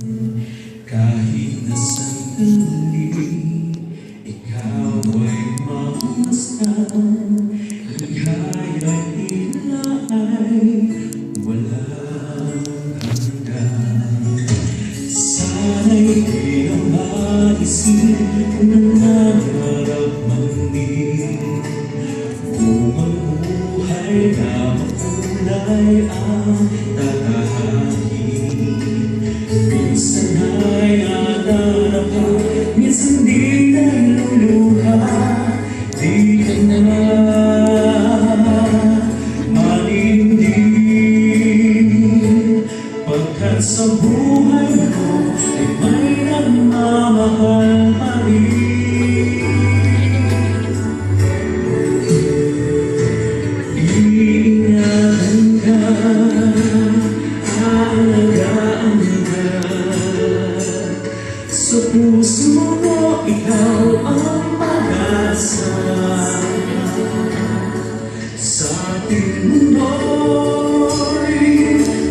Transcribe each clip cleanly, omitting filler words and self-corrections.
Kahit na sandali, ikaw ay mamasdan. Ika'y tila ay walang hanggan. Sana'y di na maisip kung nangarap man din. Kung ang buhay na makulay ang tatahakin. Minsan ay nadarapa, minsan di naluluha. Di ka na manindig, pagkat sa buhay ko ay may nagmamahal pa rin. Iingatan ka, aalagaan ka. Sa puso ko, ikaw ang pag-asa. Sa ating mundo'y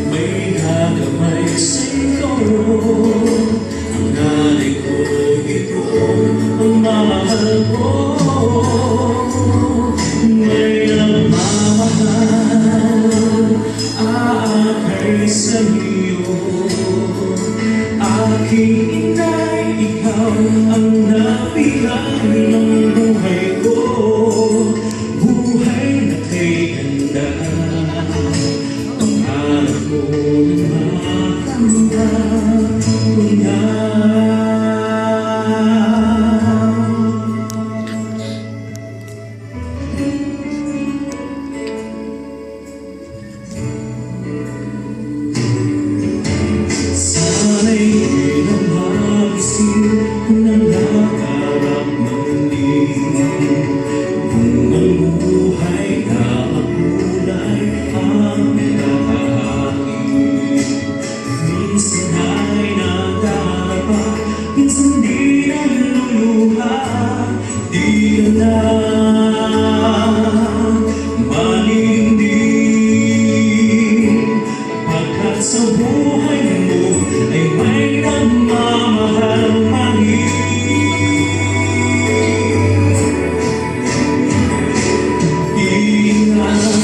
may gagamay sa'yo. Ang nanay ko, ito ang mahal ko. May nagmamahal, aakay sa iyo. Aking inay, ikaw ang nabigay ng buhay ko. Buhay na kay ganda, pangarap ko na makamtan ko na. Sana'y di na magising kung nangarap man din. Kung ang buhay na makulay ang tatahakin. Minsan ay nadarapa, minsan di naluluha. Di ka na manindig, pagkat sa buhay mo ay may nagmamahal pa rin. Iingatan